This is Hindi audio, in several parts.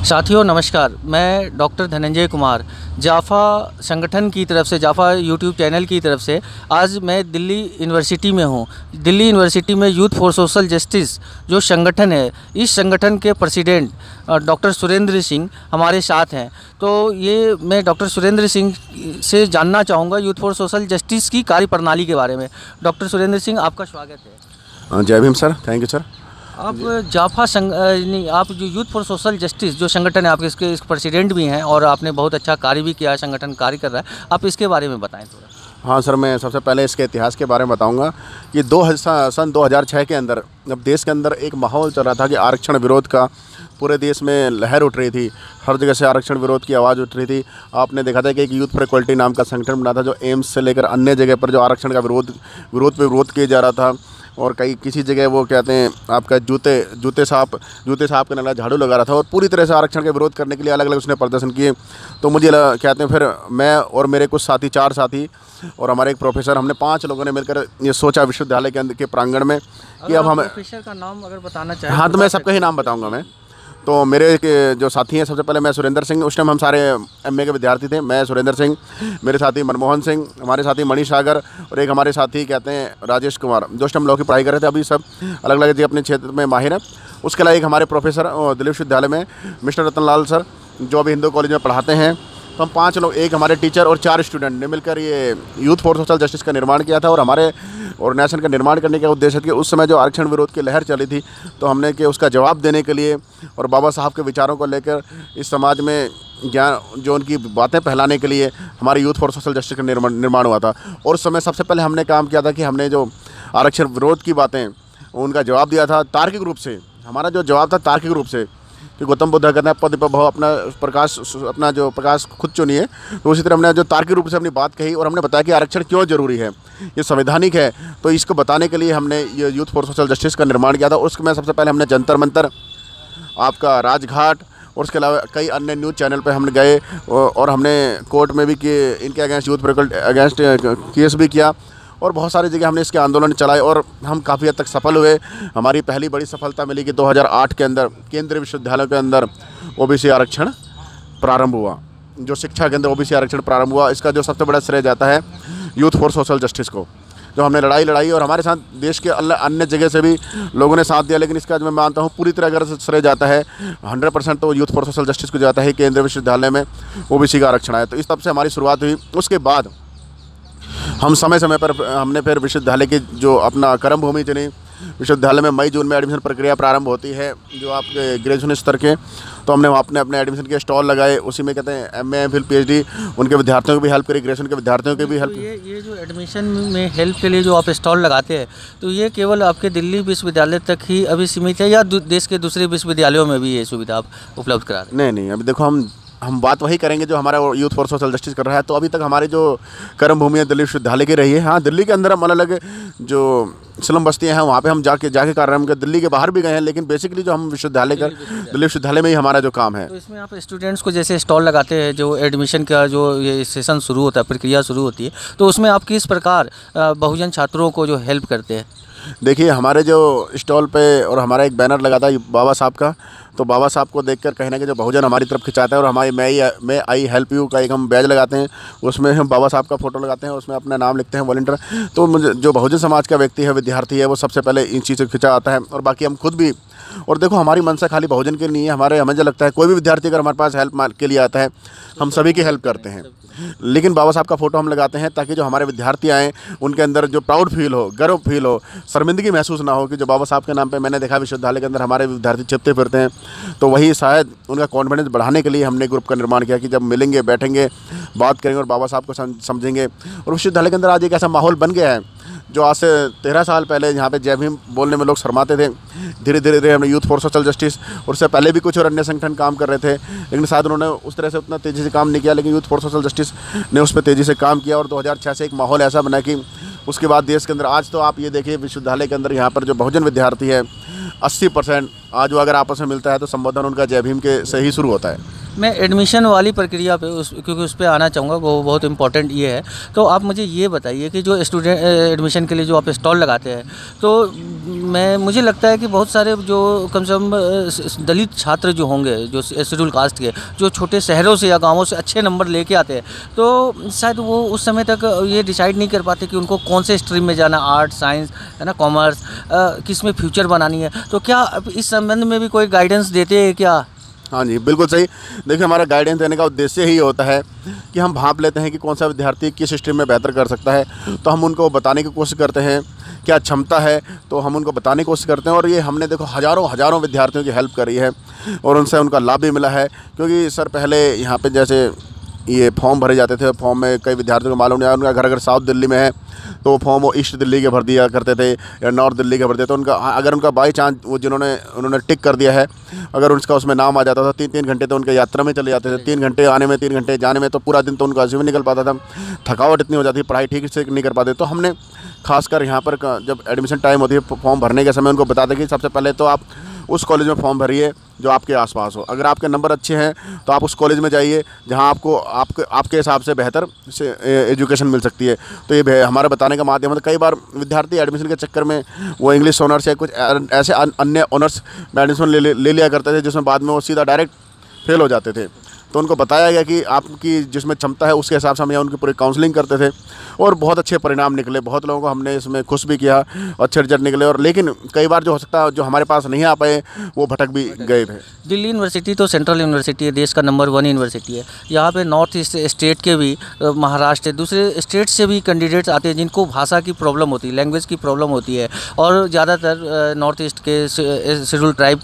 साथियों नमस्कार, मैं डॉक्टर धनंजय कुमार जाफा संगठन की तरफ से, जाफा यूट्यूब चैनल की तरफ से आज मैं दिल्ली यूनिवर्सिटी में हूँ। दिल्ली यूनिवर्सिटी में यूथ फॉर सोशल जस्टिस जो संगठन है, इस संगठन के प्रेसिडेंट डॉक्टर सुरेंद्र सिंह हमारे साथ हैं। तो ये मैं डॉक्टर सुरेंद्र सिंह से जानना चाहूँगा यूथ फॉर सोशल जस्टिस की कार्यप्रणाली के बारे में। डॉक्टर सुरेंद्र सिंह, आपका स्वागत है। जय Bhim sir, thank you sir. आप आप जो यूथ फॉर सोशल जस्टिस जो संगठन है, आप इसके प्रेसिडेंट भी हैं और आपने बहुत अच्छा कार्य भी किया है, संगठन कार्य कर रहा है। आप इसके बारे में बताएं थोड़ा। हाँ सर, मैं सबसे पहले इसके इतिहास के बारे में बताऊंगा कि सन 2006 के अंदर जब देश के अंदर एक माहौल चल रहा था कि आरक्षण विरोध का, पूरे देश में लहर उठ रही थी, हर जगह से आरक्षण विरोध की आवाज़ उठ रही थी। आपने देखा था कि एक यूथ फॉर इक्वलिटी नाम का संगठन बना था जो एम्स से लेकर अन्य जगह पर जो आरक्षण का विरोध किया जा रहा था। और किसी जगह वो कहते हैं आपका जूते साफ करने वाला झाड़ू लगा रहा था और पूरी तरह से आरक्षण का विरोध करने के लिए अलग अलग उसने प्रदर्शन किए। तो मुझे कहते हैं फिर मैं और मेरे कुछ साथी, 4 साथी और हमारे एक प्रोफेसर, हमने 5 लोगों ने मिलकर ये सोचा विश्वविद्यालय के अंदर के प्रांगण में कि अब हम प्रोफेसर का नाम अगर बताना चाहें। हाँ, तो मैं सबका ही नाम बताऊँगा मैं। तो मेरे जो साथी हैं, सबसे पहले मैं सुरेंद्र सिंह, उस टाइम हम सारे एमए के विद्यार्थी थे। मैं सुरेंद्र सिंह, मेरे साथी मनमोहन सिंह, हमारे साथी मणि सागर और एक हमारे साथी कहते हैं राजेश कुमार, जो टाइम लॉ की पढ़ाई कर रहे थे। अभी सब अलग अलग जगह अपने क्षेत्र में माहिर हैं। उसके अलावा एक हमारे प्रोफेसर दिल्ली विश्वविद्यालय में मिस्टर रतनलाल सर, जो अभी हिंदू कॉलेज में पढ़ाते हैं। तो हम 5 लोग, एक हमारे टीचर और 4 स्टूडेंट ने मिलकर ये यूथ फॉर सोशल जस्टिस का निर्माण किया था। और हमारे ऑर्गेनाइजेशन का निर्माण करने का उद्देश्य था कि उस समय जो आरक्षण विरोध की लहर चली थी, तो हमने कि उसका जवाब देने के लिए और बाबा साहब के विचारों को लेकर इस समाज में ज्ञान, जो उनकी बातें फैलाने के लिए हमारे यूथ फॉर सोशल जस्टिस का निर्माण हुआ था। और उस समय सबसे पहले हमने काम किया था कि हमने जो आरक्षण विरोध की बातें, उनका जवाब दिया था तार्किक रूप से। हमारा जो जवाब था तार्किक रूप से कि गौतम बुद्ध कहते हैं पद प्रभाव अपना जो प्रकाश खुद चुनिए। तो उसी तरह हमने जो तार्किक रूप से अपनी बात कही और हमने बताया कि आरक्षण क्यों ज़रूरी है, ये संवैधानिक है। तो इसको बताने के लिए हमने ये यूथ फॉर सोशल जस्टिस का निर्माण किया था। उसमें सबसे पहले हमने जंतर मंतर, आपका राजघाट और उसके अलावा कई अन्य न्यूज़ चैनल पर हमने गए और हमने कोर्ट में भी किए, इनके against youth for against case भी किया और बहुत सारी जगह हमने इसके आंदोलन चलाए और हम काफ़ी हद तक सफल हुए। हमारी पहली बड़ी सफलता मिली कि 2008 के अंदर केंद्रीय विश्वविद्यालयों के अंदर ओबीसी आरक्षण प्रारंभ हुआ, जो शिक्षा के अंदर ओबीसी आरक्षण प्रारंभ हुआ। इसका जो सबसे बड़ा श्रेय जाता है यूथ फॉर सोशल जस्टिस को, जो हमने लड़ाई और हमारे साथ देश के अन्य जगह से भी लोगों ने साथ दिया। लेकिन इसका जो मैं मानता हूँ पूरी तरह अगर श्रेय जाता है 100% तो यूथ फॉर सोशल जस्टिस को जाता है। केंद्रीय विश्वविद्यालय में ओबीसी का आरक्षण आया, तो इस तब से हमारी शुरुआत हुई। उसके बाद हम समय समय पर हमने फिर विश्वविद्यालय की जो अपना कर्म भूमि चुनी। विश्वविद्यालय में मई जून में एडमिशन प्रक्रिया प्रारंभ होती है, जो आपके ग्रेजुएशन स्तर के। तो हमने वहाँ अपने एडमिशन के स्टॉल लगाए, उसी में कहते हैं एमए, फिर पीएचडी उनके विद्यार्थियों की भी हेल्प करी, ग्रेजुएशन के विद्यार्थियों की भी हेल्प। ये जो एडमिशन में हेल्प के लिए जो आप स्टॉल लगाते हैं, तो ये केवल आपके दिल्ली विश्वविद्यालय तक ही अभी सीमित है या देश के दूसरे विश्वविद्यालयों में भी ये सुविधा आप उपलब्ध करा रहे हैं? नहीं, अभी देखो हम बात वही करेंगे जो हमारा यूथ फॉर सोशल जस्टिस कर रहा है। तो अभी तक हमारी जो कर्म भूमि है दिल्ली विश्वविद्यालय की रही है। हाँ, दिल्ली के अंदर हम अलग अलग जो स्लम बस्तियाँ हैं वहाँ पे हम जाके कार्य कर, दिल्ली के बाहर भी गए हैं, लेकिन बेसिकली जो हम दिल्ली विश्वविद्यालय में ही हमारा जो काम है। तो इसमें आप स्टूडेंट्स को जैसे स्टॉल लगाते हैं, जो एडमिशन का जो ये सेशन शुरू होता है, प्रक्रिया शुरू होती है, तो उसमें आप किस प्रकार बहुजन छात्रों को जो हेल्प करते हैं? देखिए, हमारे जो स्टॉल पे और हमारा एक बैनर लगा था बाबा साहब का, तो बाबा साहब को देखकर कहीं ना कहीं जो बहुजन हमारी तरफ खिंचाता है। और हमारी मैं आई हेल्प यू का एक हम बैज लगाते हैं, उसमें हम बाबा साहब का फोटो लगाते हैं, उसमें अपना नाम लिखते हैं वॉलंटियर। तो मुझे जो बहुजन समाज का व्यक्ति है, विद्यार्थी है, वो सबसे पहले इन चीज़ों से खिंचा आता है। और बाकी हम खुद भी, और देखो हमारी मंशा खाली बहुजन के लिए नहीं है। हमें लगता है कोई भी विद्यार्थी अगर हमारे पास हेल्प के लिए आता है, हम सभी की हेल्प करते हैं। लेकिन बाबा साहब का फ़ोटो हम लगाते हैं ताकि जो हमारे विद्यार्थी आएँ उनके अंदर जो प्राउड फील हो, गर्व फील हो, शर्मिंदगी महसूस ना हो कि जो बाबा साहब के नाम पे मैंने देखा विश्वविद्यालय के अंदर हमारे विद्यार्थी छिपते फिरते हैं। तो वही शायद उनका कॉन्फिडेंस बढ़ाने के लिए हमने ग्रुप का निर्माण किया कि जब मिलेंगे, बैठेंगे, बात करेंगे और बाबा साहब को समझेंगे। और विश्वविद्यालय के अंदर आज एक ऐसा माहौल बन गया है जो आज से 13 साल पहले यहाँ पे जय भीम बोलने में लोग शर्माते थे। धीरे धीरे हमने यूथ फॉर सोशल जस्टिस, और उससे पहले भी कुछ और अन्य संगठन काम कर रहे थे, लेकिन शायद उन्होंने उस तरह से उतना तेज़ी से काम नहीं किया। लेकिन यूथ फॉर सोशल जस्टिस ने उस पर तेज़ी से काम किया और 2006 से एक माहौल ऐसा बना कि उसके बाद देश के अंदर आज तो आप ये देखिए विश्वविद्यालय के अंदर यहाँ पर जो बहुजन विद्यार्थी है 80% आज वो अगर आपस में मिलता है तो संबोधन उनका जय भीम के से ही शुरू होता है। मैं एडमिशन वाली प्रक्रिया पे क्योंकि उस पे आना चाहूँगा, वो बहुत इम्पोर्टेंट ये है। तो आप मुझे ये बताइए कि जो स्टूडेंट एडमिशन के लिए जो आप स्टॉल लगाते हैं, तो मुझे लगता है कि बहुत सारे जो कम से कम दलित छात्र जो होंगे, जो शेड्यूल कास्ट के, जो छोटे शहरों से या गाँवों से अच्छे नंबर लेके आते हैं, तो शायद वो उस समय तक ये डिसाइड नहीं कर पाते कि उनको कौन से स्ट्रीम में जाना, आर्ट, साइंस, है ना, कॉमर्स, किस में फ्यूचर बनानी है। तो क्या इस संबंध में भी कोई गाइडेंस देते हैं क्या? हाँ जी, बिल्कुल सही। देखिए, हमारा गाइडेंस देने का उद्देश्य ही होता है कि हम भांप लेते हैं कि कौन सा विद्यार्थी किस स्ट्रीम में बेहतर कर सकता है, तो हम उनको बताने की कोशिश करते हैं क्या क्षमता है, तो हम उनको बताने की कोशिश करते हैं। और ये हमने देखो हज़ारों विद्यार्थियों की हेल्प करी है और उनसे उनका लाभ भी मिला है। क्योंकि सर पहले यहाँ पे जैसे ये फॉर्म भरे जाते थे, फॉर्म में कई विद्यार्थियों को मालूम नहीं, उनका घर अगर साउथ दिल्ली में है तो वो फॉर्म वो ईस्ट दिल्ली के भर दिया करते थे या नॉर्थ दिल्ली के भरते थे। तो उनका अगर उनका बाई चांस वो उन्होंने टिक कर दिया है, अगर उसका उसमें नाम आ जाता था, 3-3 घंटे तो उनके यात्रा में चले जाते थे, 3 घंटे आने में, 3 घंटे जाने में, तो पूरा दिन तो उनका ऐसे में निकल पाता था। थकावट इतनी हो जाती है, पढ़ाई ठीक से नहीं कर पाते। तो हमने खासकर यहाँ पर जब एडमिशन टाइम होती है, फॉर्म भरने के समय उनको बता दें कि सबसे पहले तो आप उस कॉलेज में फॉर्म भरिए जो आपके आसपास हो। अगर आपके नंबर अच्छे हैं तो आप उस कॉलेज में जाइए जहां आपको आपके हिसाब से बेहतर से एजुकेशन मिल सकती है। तो ये हमारा बताने का माध्यम है। कई बार विद्यार्थी एडमिशन के चक्कर में वो इंग्लिश ऑनर्स या कुछ ऐसे अन्य ऑनर्स में एडमिशन ले लिया करते थे, जिसमें बाद में वो सीधा डायरेक्ट फेल हो जाते थे। तो उनको बताया गया कि आपकी जिसमें क्षमता है उसके हिसाब से हम यहाँ उनकी पूरी काउंसलिंग करते थे और बहुत अच्छे परिणाम निकले। बहुत लोगों को हमने इसमें खुश भी किया, अच्छे रिजल्ट निकले। और लेकिन कई बार जो हो सकता है जो हमारे पास नहीं आ पाए वो भटक भी गए थे। दिल्ली यूनिवर्सिटी तो सेंट्रल यूनिवर्सिटी है, देश का नंबर 1 यूनिवर्सिटी है। यहाँ पे नॉर्थ ईस्ट स्टेट के भी, महाराष्ट्र, दूसरे स्टेट से भी कैंडिडेट्स आते हैं जिनको भाषा की प्रॉब्लम होती है, लैंग्वेज की प्रॉब्लम होती है। और ज़्यादातर नॉर्थ ईस्ट के शेड्यूल ट्राइब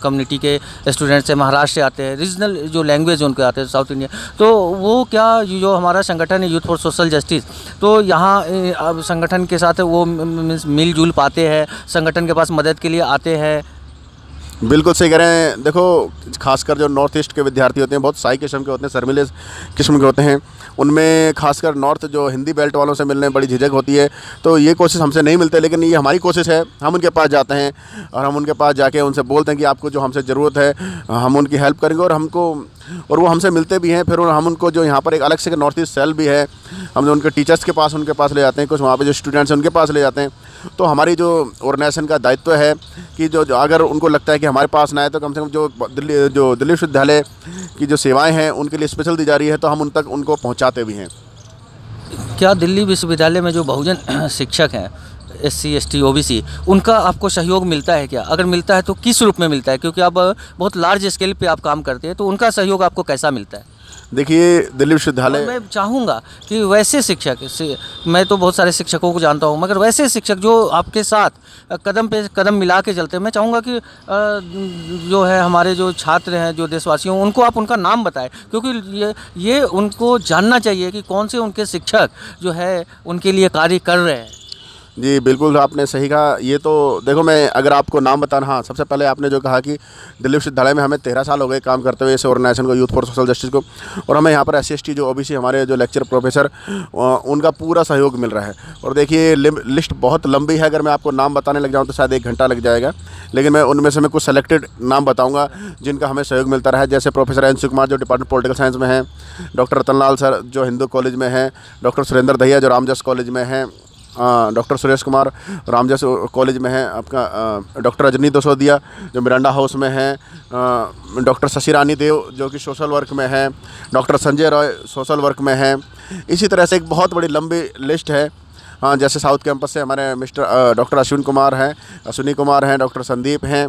कम्युनिटी के स्टूडेंट्स से महाराष्ट्र से आते हैं, रीजनल जो लैंग्वेज उनके आते हैं साउथ इंडिया। तो वो क्या, जो हमारा संगठन है यूथ फॉर सोशल जस्टिस, तो यहाँ अब संगठन के साथ वो मिलजुल पाते हैं, संगठन के पास मदद के लिए आते हैं। बिल्कुल सही कह रहे हैं। देखो, खासकर जो नॉर्थ ईस्ट के विद्यार्थी होते हैं बहुत साई किस्म के होते हैं, शर्मीले किस्म के होते हैं। उनमें खासकर नॉर्थ जो हिंदी बेल्ट वालों से मिलने में बड़ी झिझक होती है। तो ये कोशिश हमसे नहीं मिलते, लेकिन ये हमारी कोशिश है। हम उनके पास जाते हैं और हम उनके पास जाके उनसे बोलते हैं कि आपको जो हमसे ज़रूरत है हम उनकी हेल्प करेंगे। और वो हमसे मिलते भी हैं। फिर हम उनको जो यहाँ पर एक अलग से नॉर्थ ईस्ट सेल भी है, हम जो उनके टीचर्स के पास उनके पास ले जाते हैं, कुछ वहाँ पे जो स्टूडेंट्स हैं उनके पास ले जाते हैं। तो हमारी जो ऑर्गेनाइजेशन का दायित्व है कि जो अगर उनको लगता है कि हमारे पास ना आए तो कम से कम जो दिल्ली विश्वविद्यालय की जो सेवाएं हैं उनके लिए स्पेशल दी जा रही है, तो हम उन तक उनको पहुँचाते भी हैं। क्या दिल्ली विश्वविद्यालय में जो बहुजन शिक्षक हैं, SC, ST, OBC, उनका आपको सहयोग मिलता है क्या? अगर मिलता है तो किस रूप में मिलता है? क्योंकि आप बहुत लार्ज स्केल पे आप काम करते हैं, तो उनका सहयोग आपको कैसा मिलता है? देखिए, दिल्ली विश्वविद्यालय, मैं चाहूँगा कि वैसे शिक्षक मैं तो बहुत सारे शिक्षकों को जानता हूँ, मगर वैसे शिक्षक जो आपके साथ कदम पे कदम मिला के चलते हैं, मैं चाहूँगा कि जो है हमारे जो छात्र हैं, जो देशवासी हैं, उनको आप उनका नाम बताएं, क्योंकि ये उनको जानना चाहिए कि कौन से उनके शिक्षक जो है उनके लिए कार्य कर रहे हैं। जी बिल्कुल, आपने सही कहा। ये तो देखो, मैं अगर आपको नाम बताना, हाँ, सबसे पहले आपने जो कहा कि दिल्ली विश्वविद्यालय में हमें 13 साल हो गए काम करते हुए इस ऑर्गेनाइजेशन को, यूथ फॉर सोशल जस्टिस को। और हमें यहाँ पर SC, ST जो OBC हमारे जो लेक्चर प्रोफेसर, उनका पूरा सहयोग मिल रहा है। और देखिए, लिस्ट बहुत लंबी है। अगर मैं आपको नाम बताने लग जाऊँ तो शायद 1 घंटा लग जाएगा, लेकिन मैं उनमें से मैं कुछ सेलेक्टेड नाम बताऊँगा जिनका हमें सहयोग मिलता रहा है। जैसे प्रोफेसर NC कुमार जो डिपार्टमेंट पॉलिटिकल साइंस में है, डॉक्टर रतनलाल सर जो हिंदू कॉलेज में हैं, डॉक्टर सुरेंद्र दहिया जो रामजस कॉलेज में हैं, डॉक्टर सुरेश कुमार रामजस कॉलेज में है, आपका डॉक्टर रजनी दोसोदिया जो मिरांडा हाउस में है, डॉक्टर शशि रानी देव जो कि सोशल वर्क में है, doctor Sanjay Roy social work में है। इसी तरह से एक बहुत बड़ी लंबी लिस्ट है। हाँ, जैसे साउथ कैंपस से हमारे डॉक्टर अश्विनी कुमार हैं, डॉक्टर संदीप हैं।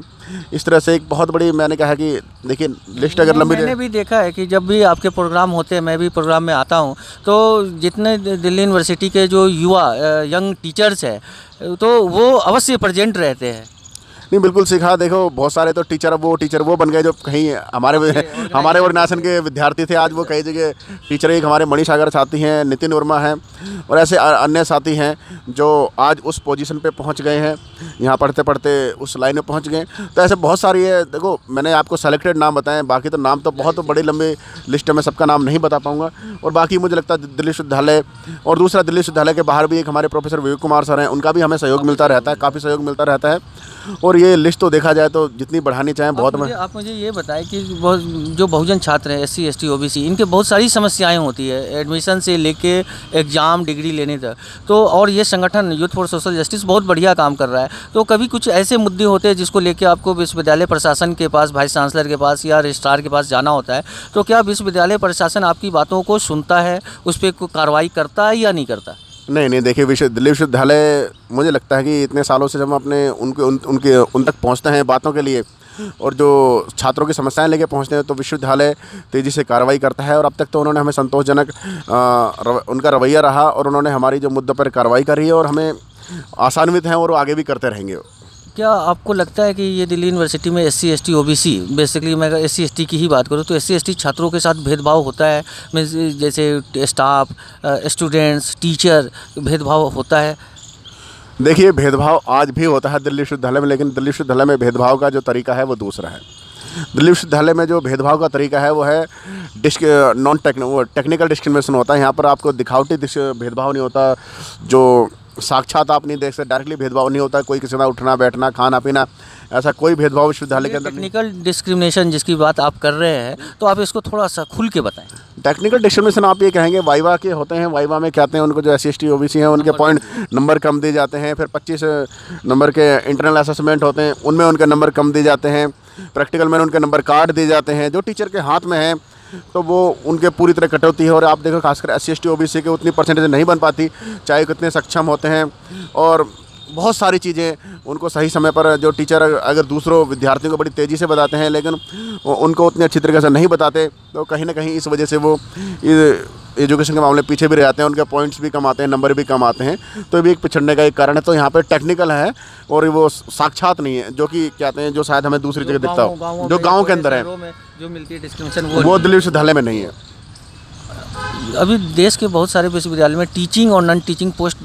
इस तरह से एक बहुत बड़ी, मैंने कहा कि देखिए लिस्ट अगर लंबी, मैंने भी देखा है कि जब भी आपके प्रोग्राम होते हैं, मैं भी प्रोग्राम में आता हूँ, तो जितने दिल्ली यूनिवर्सिटी के जो युवा यंग टीचर्स हैं तो वो अवश्य प्रेजेंट रहते हैं। नहीं, बिल्कुल सीखा। देखो बहुत सारे तो टीचर वो बन गए जो कहीं हमारे ऑर्गेनाइजेशन के विद्यार्थी थे, आज वो कई जगह टीचर। एक हमारे मणि सागर साथी हैं, नितिन वर्मा हैं, और ऐसे अन्य साथी हैं जो आज उस पोजीशन पे पहुंच गए हैं, यहाँ पढ़ते पढ़ते उस लाइन में पहुंच गए। तो ऐसे बहुत सारी है। देखो मैंने आपको सेलेक्टेड नाम बताएं, बाकी तो नाम तो बहुत बड़ी लंबी लिस्ट है, मैं सबका नाम नहीं बता पाऊँगा। और बाकी मुझे लगता है दिल्ली विश्वविद्यालय और दूसरा दिल्ली विश्वविद्यालय के बाहर भी एक हमारे प्रोफेसर विवेक कुमार सर हैं, उनका भी हमें सहयोग मिलता रहता है, काफ़ी सहयोग मिलता रहता है। और ये लिस्ट तो देखा जाए तो जितनी बढ़ानी चाहें बहुत। आप मुझे ये बताएं कि जो बहुजन छात्र हैं, SC ST OBC, इनके बहुत सारी समस्याएं होती है एडमिशन से लेके एग्ज़ाम डिग्री लेने तक। तो और ये संगठन यूथ फॉर सोशल जस्टिस बहुत बढ़िया काम कर रहा है। तो कभी कुछ ऐसे मुद्दे होते हैं जिसको लेके आपको विश्वविद्यालय प्रशासन के पास, वाइस चांसलर के पास या रजिस्ट्रार के पास जाना होता है, तो क्या विश्वविद्यालय प्रशासन आपकी बातों को सुनता है, उस पर कोई कार्रवाई करता है या नहीं करता? नहीं, देखिए दिल्ली विश्वविद्यालय, मुझे लगता है कि इतने सालों से जब हम अपने उन तक पहुंचते हैं बातों के लिए और जो छात्रों की समस्याएं लेके पहुंचते हैं, तो विश्वविद्यालय तेज़ी से कार्रवाई करता है। और अब तक तो उन्होंने हमें संतोषजनक उनका रवैया रहा, और उन्होंने हमारी जो मुद्दों पर कार्रवाई करी है, और हमें आसान्वित हैं और वो आगे भी करते रहेंगे। क्या आपको लगता है कि ये दिल्ली यूनिवर्सिटी में SC ST OBC, बेसिकली मैं अगर SC ST की ही बात करूँ तो SC ST छात्रों के साथ भेदभाव होता है? जैसे स्टाफ, स्टूडेंट्स, टीचर, भेदभाव होता है? देखिए भेदभाव आज भी होता है दिल्ली विश्वविद्यालय में, लेकिन दिल्ली विश्वविद्यालय में भेदभाव का जो तरीका है वो दूसरा है। दिल्ली विश्वविद्यालय में जो भेदभाव का तरीका है वो है टेक्निकल डिस्क्रिमिनेशन होता है। यहाँ पर आपको दिखावटी भेदभाव नहीं होता, जो साक्षात आप नहीं देख सकते, डायरेक्टली भेदभाव नहीं होता। कोई किसी का उठना बैठना खाना पीना ऐसा कोई भेदभाव विश्वविद्यालय के अंदर। टेक्निकल डिस्क्रिमिनेशन जिसकी बात आप कर रहे हैं, तो आप इसको थोड़ा सा खुल के बताएं। टेक्निकल डिस्क्रिमिनेशन आप ये कहेंगे वाइवा के होते हैं। वाइवा में क्या कहते हैं, उनको जो SC ST OBC हैं उनके पॉइंट नंबर कम दिए जाते हैं। फिर 25 नंबर के इंटरनल असेसमेंट होते हैं, उनमें उनके नंबर कम दिए जाते हैं। प्रैक्टिकल में उनके नंबर कार्ड दिए जाते हैं। जो टीचर के हाथ में है तो वो उनके पूरी तरह कटौती है। और आप देखो खासकर SC ST OBC के उतनी परसेंटेज नहीं बन पाती, चाहे कितने सक्षम होते हैं। और बहुत सारी चीज़ें उनको सही समय पर जो टीचर अगर दूसरों विद्यार्थियों को बड़ी तेज़ी से बताते हैं, लेकिन उनको उतनी अच्छी तरीके से नहीं बताते, तो कहीं ना कहीं इस वजह से वो एजुकेशन के मामले पीछे भी रह जाते हैं, उनके पॉइंट्स भी कम आते हैं, नंबर भी कम आते हैं। तो ये भी एक पिछड़ने का एक कारण है। तो यहाँ पर टेक्निकल है और वो साक्षात नहीं है, जो कि कहते हैं जो शायद हमें दूसरी जगह दिखता हो, जो गाँव के अंदर है, जो मिलती है डिस्क्रिमिनेशन, वो दिल्ली विश्वविद्यालय में नहीं है। अभी देश के बहुत सारे विश्वविद्यालय में टीचिंग और नॉन टीचिंग पोस्ट,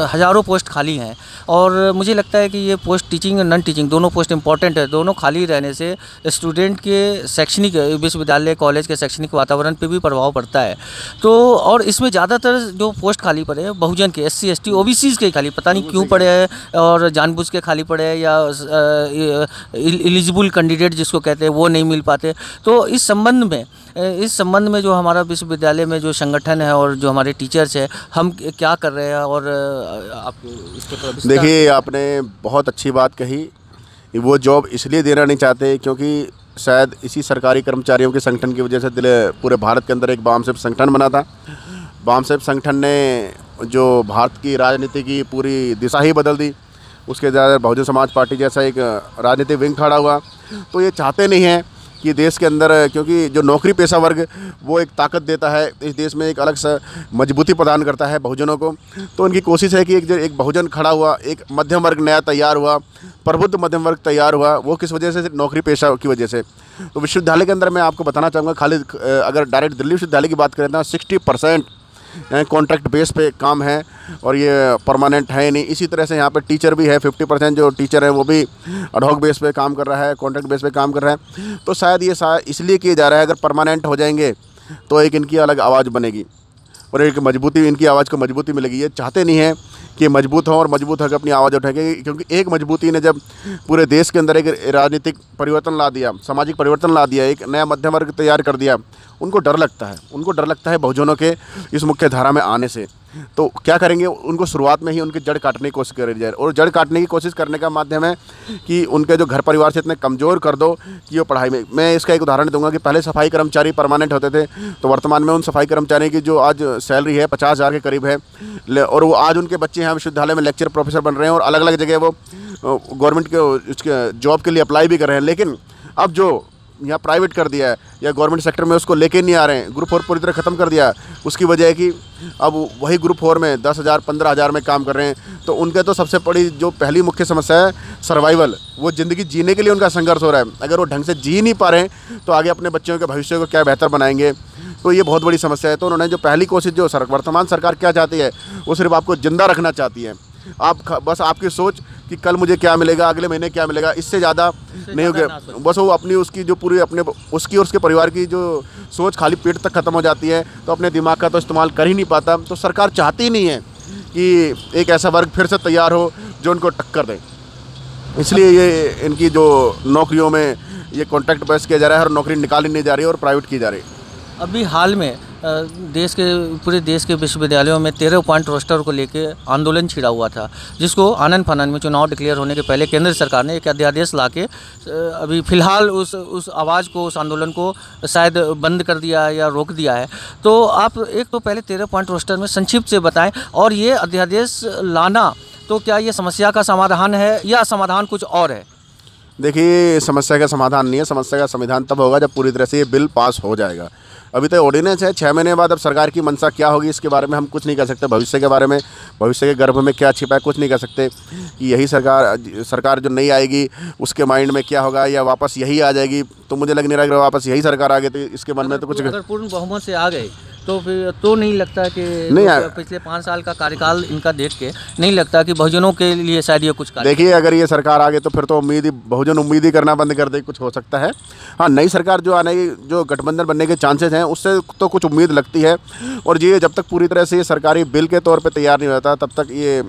हज़ारों पोस्ट खाली हैं। और मुझे लगता है कि ये पोस्ट टीचिंग और नॉन टीचिंग दोनों पोस्ट इंपॉर्टेंट है। दोनों खाली रहने से स्टूडेंट के शैक्षणिक, विश्वविद्यालय कॉलेज के शैक्षणिक वातावरण पे भी प्रभाव पड़ता है। तो और इसमें ज़्यादातर जो पोस्ट खाली पड़े हैं बहुजन के, SC ST OBC के खाली, पता नहीं क्यों पड़े हैं, और जानबूझ के खाली पड़े हैं या एलिजिबल कैंडिडेट जिसको कहते हैं वो नहीं मिल पाते। तो इस संबंध में जो हमारा विश्वविद्यालय में जो संगठन है और जो हमारे टीचर्स हैं, हम क्या कर रहे हैं? और आप इसके देखिए आपने बहुत अच्छी बात कही। वो जॉब इसलिए देना नहीं चाहते क्योंकि शायद इसी सरकारी कर्मचारियों के संगठन की वजह से पूरे भारत के अंदर एक वामसेप संगठन बना था। वामसेप संगठन ने जो भारत की राजनीति की पूरी दिशा ही बदल दी। उसके ज़्यादा बहुजन समाज पार्टी जैसा एक राजनीतिक विंग खड़ा हुआ। तो ये चाहते नहीं हैं कि देश के अंदर, क्योंकि जो नौकरी पेशा वर्ग वो एक ताकत देता है इस देश में, एक अलग सा मजबूती प्रदान करता है बहुजनों को। तो उनकी कोशिश है कि एक बहुजन खड़ा हुआ, एक मध्यम वर्ग नया तैयार हुआ, प्रबुद्ध मध्यम वर्ग तैयार हुआ। वो किस वजह से? नौकरी पेशा की वजह से। तो विश्वविद्यालय के अंदर मैं आपको बताना चाहूँगा, खाली अगर डायरेक्ट दिल्ली विश्वविद्यालय की बात करें तो 60% कॉन्ट्रैक्ट बेस पे काम है और ये परमानेंट है नहीं। इसी तरह से यहाँ पे टीचर भी है, 50% जो टीचर है वो भी एडहॉक बेस पे काम कर रहा है, कॉन्ट्रैक्ट बेस पे काम कर रहा है। तो शायद ये इसलिए किया जा रहा है, अगर परमानेंट हो जाएंगे तो एक इनकी अलग आवाज़ बनेगी और एक मजबूती, इनकी आवाज़ को मजबूती मिलेगी। ये चाहते नहीं है कि मजबूत हों और मजबूत होकर अपनी आवाज़ उठाएंगे, क्योंकि एक मजबूती ने जब पूरे देश के अंदर एक राजनीतिक परिवर्तन ला दिया, सामाजिक परिवर्तन ला दिया, एक नया मध्यम वर्ग तैयार कर दिया, उनको डर लगता है बहुजनों के इस मुख्य धारा में आने से। तो क्या करेंगे? उनको शुरुआत में ही उनकी जड़ काटने की कोशिश करी जाए। और जड़ काटने की कोशिश करने का माध्यम है कि उनके जो घर परिवार से इतने कमज़ोर कर दो कि वो पढ़ाई में। मैं इसका एक उदाहरण दूंगा कि पहले सफाई कर्मचारी परमानेंट होते थे, तो वर्तमान में उन सफाई कर्मचारी की जो आज सैलरी है 50,000 के करीब है, और वो आज उनके बच्चे यहाँ विश्वविद्यालय में लेक्चर प्रोफेसर बन रहे हैं और अलग अलग जगह वो गवर्नमेंट के उसके जॉब के लिए अप्लाई भी कर रहे हैं। लेकिन अब जो यहाँ प्राइवेट कर दिया है या गवर्नमेंट सेक्टर में उसको लेके नहीं आ रहे हैं, ग्रुप 4 पूरी तरह ख़त्म कर दिया है। उसकी वजह है कि अब वही ग्रुप 4 में 10,000 15,000 में काम कर रहे हैं। तो उनके तो सबसे बड़ी जो पहली मुख्य समस्या है सर्वाइवल, वो ज़िंदगी जीने के लिए उनका संघर्ष हो रहा है। अगर वो ढंग से जी नहीं पा रहे हैं तो आगे अपने बच्चों के भविष्य को क्या बेहतर बनाएंगे, तो ये बहुत बड़ी समस्या है। तो उन्होंने जो पहली कोशिश जो वर्तमान सरकार क्या चाहती है, वो सिर्फ आपको ज़िंदा रखना चाहती है। बस आपकी सोच कि कल मुझे क्या मिलेगा, अगले महीने क्या मिलेगा, इससे ज़्यादा नहीं हो गया। बस वो अपनी उसकी जो पूरी अपने उसकी और उसके परिवार की जो सोच खाली पेट तक ख़त्म हो जाती है, तो अपने दिमाग का तो इस्तेमाल कर ही नहीं पाता। तो सरकार चाहती ही नहीं है कि एक ऐसा वर्ग फिर से तैयार हो जो उनको टक्कर दे। इसलिए ये इनकी जो नौकरियों में ये कॉन्ट्रैक्ट बेस किया जा रहा है और नौकरी निकाली नहीं जा रही है और प्राइवेट की जा रही है। अभी हाल में पूरे देश के विश्वविद्यालयों में 13 पॉइंट रोस्टर को लेके आंदोलन छिड़ा हुआ था, जिसको आनन फानन में चुनाव डिक्लेयर होने के पहले केंद्र सरकार ने एक अध्यादेश लाके अभी फ़िलहाल उस आवाज़ को, उस आंदोलन को शायद बंद कर दिया है या रोक दिया है। तो आप एक तो पहले 13 पॉइंट रोस्टर में संक्षिप्त से बताएं, और ये अध्यादेश लाना तो क्या ये समस्या का समाधान है या समाधान कुछ और है? देखिए, समस्या का समाधान नहीं है, समस्या का समाधान तब होगा जब पूरी तरह से ये बिल पास हो जाएगा। अभी तो ऑर्डिनेंस है, 6 महीने बाद अब सरकार की मंशा क्या होगी इसके बारे में हम कुछ नहीं कह सकते। भविष्य के बारे में, भविष्य के गर्भ में क्या छिपा है कुछ नहीं कह सकते कि यही सरकार जो नहीं आएगी उसके माइंड में क्या होगा, या वापस यही आ जाएगी। तो मुझे लग नहीं रहा कि वापस यही सरकार आ गई तो इसके मन में तो कुछ, अगर पूर्ण बहुमत से आ गए तो फिर तो नहीं लगता कि नहीं पिछले 5 साल का कार्यकाल इनका देख के नहीं लगता कि बहुजनों के लिए शायद ये कुछ देखिए, अगर ये सरकार आ गई तो फिर तो बहुजन उम्मीद ही करना बंद कर दे कुछ हो सकता है। हाँ, नई सरकार जो आने की, जो गठबंधन बनने के चांसेस हैं, उससे तो कुछ उम्मीद लगती है। और ये जब तक पूरी तरह से ये सरकारी बिल के तौर पे तैयार नहीं होता तब तक ये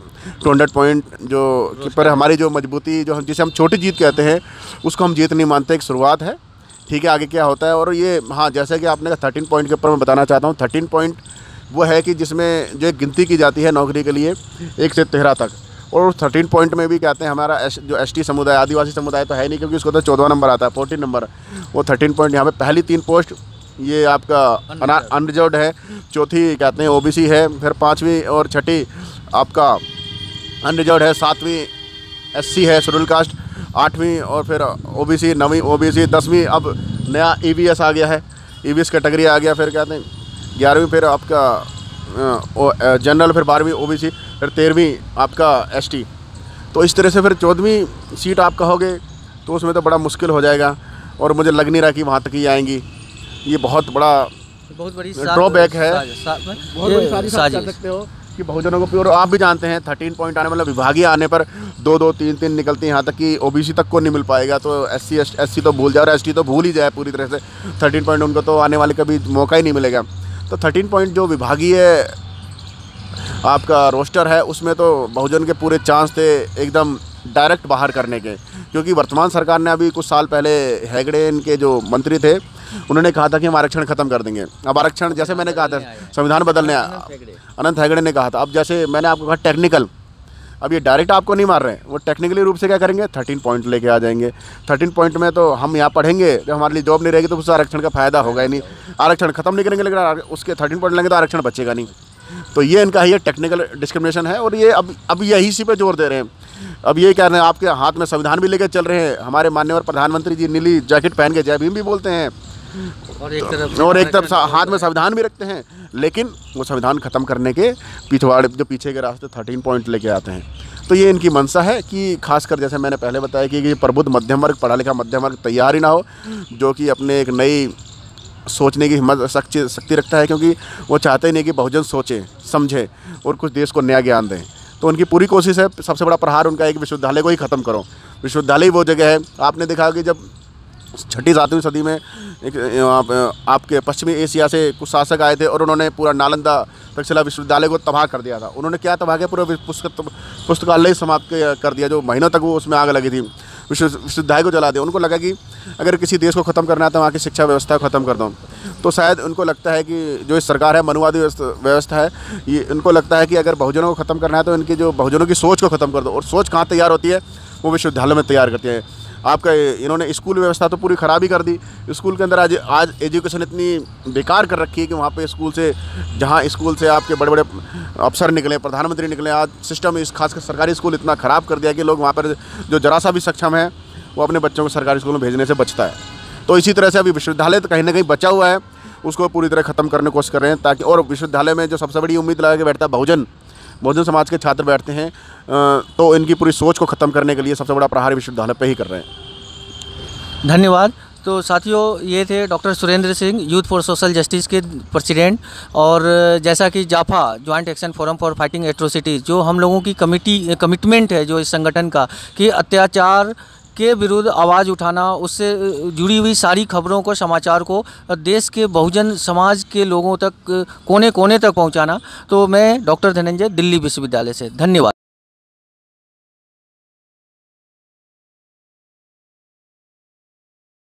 200 पॉइंट जो कि पर हमारी जो मजबूती, जो जिसे हम छोटी जीत कहते हैं, उसको हम जीत नहीं मानते, एक शुरुआत है। ठीक है, आगे क्या होता है। और ये हाँ, जैसे कि आपने कहा 13 पॉइंट के ऊपर मैं बताना चाहता हूँ। 13 पॉइंट वो है कि जिसमें जो एक गिनती की जाती है नौकरी के लिए 1 से 13 तक। और 13 पॉइंट में भी कहते हैं हमारा जो एसटी समुदाय, आदिवासी समुदाय तो है नहीं, क्योंकि उसको तो 14 नंबर आता है, 14 नंबर। वो 13 पॉइंट यहाँ पे पहली 3 पोस्ट ये आपका अनरिजर्व्ड है, चौथी कहते हैं ओबीसी है, फिर 5वीं और 6ठी आपका अनरिजर्व्ड है, 7वीं एससी है, शेड्यूल कास्ट, 8वीं और फिर ओबीसी, 9वीं ओबीसी, 10वीं अब नया ईवीएस आ गया है, ईवीएस कैटेगरी आ गया, फिर कहते हैं 11वीं फिर आपका जनरल, फिर 12वीं ओबीसी, फिर 13वीं आपका एसटी। तो इस तरह से फिर 14वीं सीट आप कहोगे तो उसमें तो बड़ा मुश्किल हो जाएगा, और मुझे लग नहीं रहा कि वहाँ तक ही आएंगी। ये बहुत बड़ी ड्रॉबैक है, बहुत बड़ी साजिश कर सकते हो कि बहुजनों को। और आप भी जानते हैं 13 पॉइंट आने मतलब विभागीय आने पर 2-2, 3-3 निकलती हैं, यहाँ तक कि ओबीसी तक को नहीं मिल पाएगा। तो एससी तो भूल जाए और एसटी तो भूल ही जाए पूरी तरह से। 13 पॉइंट उनको तो आने वाले कभी मौका ही नहीं मिलेगा। तो 13 पॉइंट जो विभागीय आपका रोस्टर है, उसमें तो बहुजन के पूरे चांस थे एकदम डायरेक्ट बाहर करने के, क्योंकि वर्तमान सरकार ने अभी कुछ साल पहले हेगड़े इनके जो मंत्री थे, उन्होंने कहा था कि हम आरक्षण खत्म कर देंगे। अब आरक्षण जैसे मैंने कहा था संविधान बदलने, अनंत हेगड़े ने कहा था। अब जैसे मैंने आपको कहा टेक्निकल, अब ये डायरेक्ट आपको नहीं मार रहे हैं, वो टेक्निकली रूप से क्या करेंगे, 13 पॉइंट लेके आ जाएंगे। 13 पॉइंट में तो हम यहाँ पढ़ेंगे, जब हमारे लिए जॉब नहीं रहेगी तो उससे आरक्षण का फायदा होगा ही नहीं। आरक्षण खत्म नहीं करेंगे लेकिन उसके 13 पॉइंट लेंगे तो आरक्षण बचेगा नहीं। तो ये इनका ये टेक्निकल डिस्क्रिमिनेशन है, और ये अब यही इसी पे जोर दे रहे हैं। अब ये कह रहे हैं आपके हाथ में संविधान भी लेकर चल रहे हैं। हमारे माननीय प्रधानमंत्री जी नीली जैकेट पहन के जय भीम भी बोलते हैं, और एक तरफ हाथ में संविधान भी रखते हैं, लेकिन वो संविधान ख़त्म करने के पिछवाड़े जो पीछे के रास्ते 13 पॉइंट लेके आते हैं। तो ये इनकी मंशा है कि खासकर जैसे मैंने पहले बताया कि ये प्रबुद्ध मध्यम वर्ग, पढ़ा लिखा मध्यम वर्ग तैयार ही ना हो, जो कि अपने एक नई सोचने की हिम्मत शक्ति रखता है, क्योंकि वो चाहते ही नहीं कि बहुजन सोचे समझे और कुछ देश को नया ज्ञान दें। तो उनकी पूरी कोशिश है, सबसे बड़ा प्रहार उनका एक विश्वविद्यालय को ही ख़त्म करो। विश्वविद्यालय ही वो जगह है, आपने देखा कि जब 6ठी-7वीं सदी में एक आपके पश्चिमी एशिया से कुछ शासक आए थे और उन्होंने पूरा नालंदा तक्षशिला विश्वविद्यालय को तबाह कर दिया था। उन्होंने क्या तबाह किया, पूरा पुस्तकालय ही समाप्त कर दिया, जो महीनों तक वो उसमें आग लगी थी, विश्वविद्यालय को जला दिया। उनको लगा कि अगर किसी देश को ख़त्म करना है तो वहाँ की शिक्षा व्यवस्था को ख़त्म कर दो। तो शायद उनको लगता है कि जो इस सरकार है मनुवादी व्यवस्था है, ये उनको लगता है कि अगर बहुजनों को ख़त्म करना है तो इनकी जो बहुजनों की सोच को ख़त्म कर दो। और सोच कहाँ तैयार होती है, वो विश्वविद्यालय में तैयार करती है। आपका इन्होंने स्कूल व्यवस्था तो पूरी ख़राब ही कर दी। स्कूल के अंदर आज एजुकेशन इतनी बेकार कर रखी है कि वहाँ पे स्कूल से, जहाँ स्कूल से आपके बड़े बड़े अफसर निकले, प्रधानमंत्री निकले, आज सिस्टम इस खासकर सरकारी स्कूल इतना ख़राब कर दिया कि लोग वहाँ पर जो जरा सा भी सक्षम है वो अपने बच्चों को सरकारी स्कूल में भेजने से बचता है। तो इसी तरह से अभी विश्वविद्यालय तो कहीं ना कहीं बचा हुआ है, उसको पूरी तरह ख़त्म करने की कोशिश कर रहे हैं, ताकि और विश्वविद्यालय में जो सबसे बड़ी उम्मीद लगा के बैठता है बहुजन समाज के छात्र बैठते हैं, तो इनकी पूरी सोच को ख़त्म करने के लिए सबसे बड़ा प्रहार विश्वविद्यालय पे ही कर रहे हैं। धन्यवाद। तो साथियों, ये थे doctor Surendra Singh, youth for social justice के प्रेसिडेंट। और जैसा कि जाफा joint action forum for fighting atrocities, जो हम लोगों की कमिटमेंट है जो इस संगठन का, कि अत्याचार के विरुद्ध आवाज़ उठाना, उससे जुड़ी हुई सारी खबरों को, समाचार को देश के बहुजन समाज के लोगों तक, कोने कोने तक पहुंचाना। तो मैं डॉक्टर धनंजय, दिल्ली विश्वविद्यालय से, धन्यवाद।